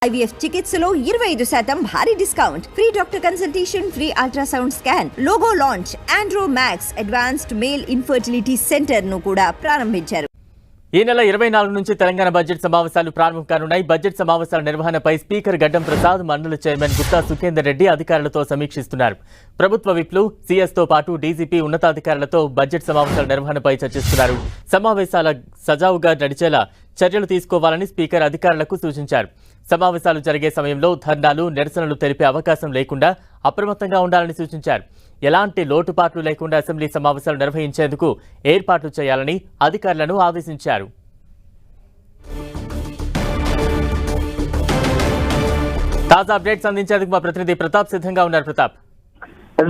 IVF చికిత్సలో 25% భారీ discount, free doctor consultation, free ultrasound scan, logo launch, Andro max advanced male infertility centre ను కూడా ప్రారంభించారు. ఈ నెల 24 నుంచి తెలంగాణ బడ్జెట్ సమావేశాలు ప్రారంభం కానున్నాయి. బడ్జెట్ సమావేశాల నిర్వహణపై స్పీకర్ గడ్డం ప్రసాద్, మండలి చైర్మన్ గుత్తా సుఖేందర్ రెడ్డి అధికారులతో సమీక్షిస్తున్నారు. ప్రభుత్వ విప్లు, సీఎస్ తో పాటు డీజీపీ ఉన్నతాధికారులతో బడ్జెట్ సమావేశాల నిర్వహణపై చర్చిస్తున్నారు. సమావేశాల సజావుగా నడిచేలా చర్యలు తీసుకోవాలని స్పీకర్ అధికారులకు సూచించారు. సమావేశాలు జరిగే సమయంలో ధర్నాలు, నిరసనలు తెలిపే అవకాశం లేకుండా అప్రమత్తంగా ఉండాలని సూచించారు. ఎలాంటి లోటుపాట్లు లేకుండా అసెంబ్లీ సమావేశాలు నిర్వహించేందుకు ఏర్పాట్లు చేయాలని అధికారులను ఆదేశించారు. తాజా అప్డేట్స్ అందించేందుకు మా ప్రతినిధి ప్రతాప్ సిద్ధంగా ఉన్నారు. ప్రతాప్,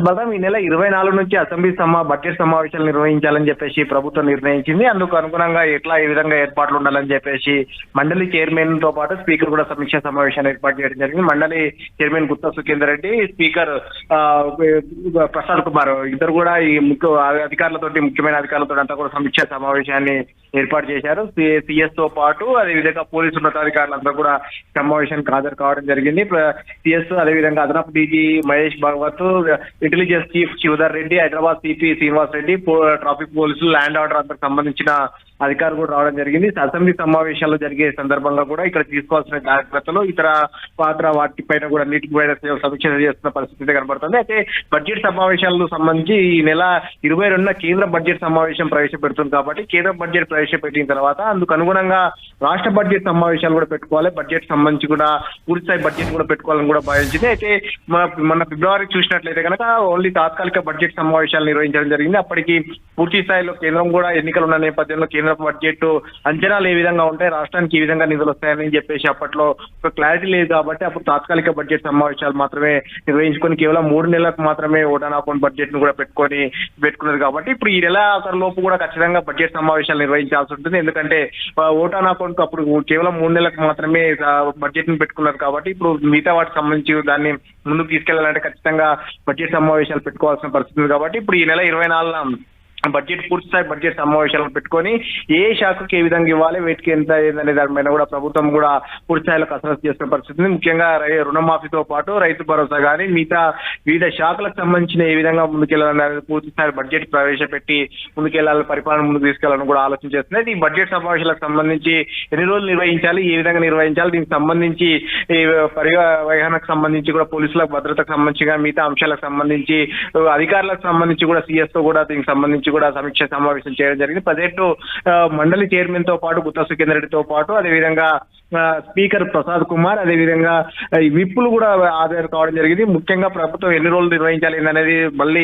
బలరాం, ఈ నెల 24 నుంచి అసెంబ్లీ బడ్జెట్ సమావేశాలు నిర్వహించాలని చెప్పేసి ప్రభుత్వం నిర్ణయించింది. అందుకు అనుగుణంగా ఏ విధంగా ఏర్పాట్లు ఉండాలని చెప్పేసి మండలి చైర్మన్ తో పాటు స్పీకర్ కూడా సమీక్ష సమావేశాన్ని ఏర్పాటు చేయడం జరిగింది. మండలి చైర్మన్ గుత్తా సుఖేందర్ రెడ్డి, స్పీకర్ ప్రసాద్ కుమార్ ఇద్దరు కూడా ఈ ముఖ్యమైన అధికారులతో అంతా కూడా సమీక్ష సమావేశాన్ని ఏర్పాటు చేశారు. సిఎస్ తో పాటు అదేవిధంగా పోలీసు ఉన్నతాధికారులందరూ కూడా సమావేశానికి హాజరు కావడం జరిగింది. సిఎస్ అదేవిధంగా అదనపు DG Mahesh Bhagwat, intelligence chief Shivadhar Reddy, Hyderabad CP Srinivas Reddy, traffic పోలీసులు, ల్యాండ్ ఆర్డర్ అంతకు సంబంధించిన అధికారులు కూడా రావడం జరిగింది. అసెంబ్లీ సమావేశాలు జరిగే సందర్భంగా కూడా ఇక్కడ తీసుకోవాల్సిన జాగ్రత్తలు, ఇతర పాత్ర వాటిపైన కూడా నీటిపైన సమీక్ష చేస్తున్న పరిస్థితి కనబడుతుంది. అయితే బడ్జెట్ సమావేశాలకు సంబంధించి ఈ నెల 22న కేంద్ర బడ్జెట్ సమావేశం ప్రవేశపెడుతుంది కాబట్టి కేంద్ర బడ్జెట్ ప్రవేశపెట్టిన తర్వాత అందుకు అనుగుణంగా రాష్ట్ర బడ్జెట్ సమావేశాలు కూడా పెట్టుకోవాలి. బడ్జెట్ సంబంధించి కూడా పూర్తిస్థాయి బడ్జెట్ కూడా పెట్టుకోవాలని కూడా భావించింది. అయితే మన ఫిబ్రవరి చూసినట్లయితే కనుక ఓన్లీ తాత్కాలిక బడ్జెట్ సమావేశాలు నిర్వహించడం జరిగింది. అప్పటికి పూర్తి స్థాయిలో కేంద్రం కూడా ఎన్నికలు ఉన్న నేపథ్యంలో కేంద్ర బడ్జెట్ అంచనాలు ఏ విధంగా ఉంటాయి, రాష్ట్రానికి ఈ విధంగా నిధులు వస్తాయని చెప్పేసి అప్పట్లో ఒక క్లారిటీ లేదు కాబట్టి అప్పుడు తాత్కాలిక బడ్జెట్ సమావేశాలు మాత్రమే నిర్వహించుకొని కేవలం 3 నెలలకు మాత్రమే ఓటాన్ అకౌంట్ బడ్జెట్ ను కూడా పెట్టుకున్నది కాబట్టి ఇప్పుడు ఈ నెల లోపు కూడా ఖచ్చితంగా బడ్జెట్ సమావేశాలు నిర్వహించాల్సి ఉంటుంది. ఎందుకంటే ఓటాన్ అకౌంట్ అప్పుడు కేవలం 3 నెలలకు మాత్రమే బడ్జెట్ ను పెట్టుకున్నారు కాబట్టి ఇప్పుడు మిగతా వాటికి సంబంధించి దాన్ని ముందుకు తీసుకెళ్లాలంటే ఖచ్చితంగా బడ్జెట్ సమావేశాలు పెట్టుకోవాల్సిన పరిస్థితి ఉంది. కాబట్టి ఇప్పుడు ఈ నెల 24న బడ్జెట్ పూర్తిస్థాయి బడ్జెట్ సమావేశాలను పెట్టుకొని ఏ శాఖకి ఏ విధంగా ఇవ్వాలి, వేటికి ఎంత అనే దానిపైన కూడా ప్రభుత్వం కూడా పూర్తిస్థాయిలో కసరత్తు చేస్తున్న పరిస్థితి. ముఖ్యంగా రుణమాఫీతో పాటు రైతు భరోసా కానీ మిగతా వివిధ శాఖలకు సంబంధించిన ఏ విధంగా ముందుకెళ్లాలని పూర్తిస్థాయి బడ్జెట్ ప్రవేశపెట్టి ముందుకెళ్లాలని, పరిపాలన ముందుకు తీసుకెళ్లాలని కూడా ఆలోచన చేస్తున్నది. ఈ బడ్జెట్ సమావేశాలకు సంబంధించి ఎన్ని రోజులు నిర్వహించాలి, ఏ విధంగా నిర్వహించాలి, దీనికి సంబంధించి పరివహనకు సంబంధించి కూడా పోలీసులకు భద్రతకు సంబంధించి మిగతా అంశాలకు సంబంధించి అధికారులకు సంబంధించి కూడా సిఎస్ తో కూడా దీనికి సంబంధించి కూడా సమీక్ష సమావేశం చేయడం జరిగింది. బడ్జెట్ మండలి చైర్మన్ తో పాటు గుత్తా సుఖేందర్ రెడ్డితో పాటు అదేవిధంగా స్పీకర్ ప్రసాద్ కుమార్, అదేవిధంగా విప్పులు కూడా హాజరు కావడం జరిగింది. ముఖ్యంగా ప్రభుత్వం ఎన్ని రోజులు నిర్వహించాలి అనేది మళ్ళీ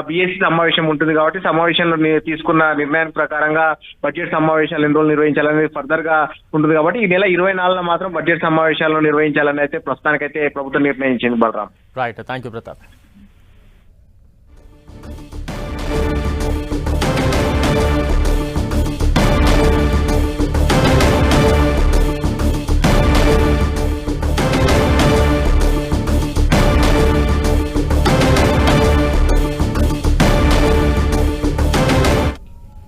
బిఎస్సీ సమావేశం ఉంటుంది కాబట్టి సమావేశంలో తీసుకున్న నిర్ణయం ప్రకారంగా బడ్జెట్ సమావేశాలు ఎన్ని రోజులు నిర్వహించాలనేది ఫర్దర్ గా ఉంటుంది కాబట్టి ఈ నెల 24న మాత్రం బడ్జెట్ సమావేశాలను నిర్వహించాలని అయితే ప్రస్తుతానికైతే ప్రభుత్వం నిర్ణయించింది. Balaram, right, thank you Pratap.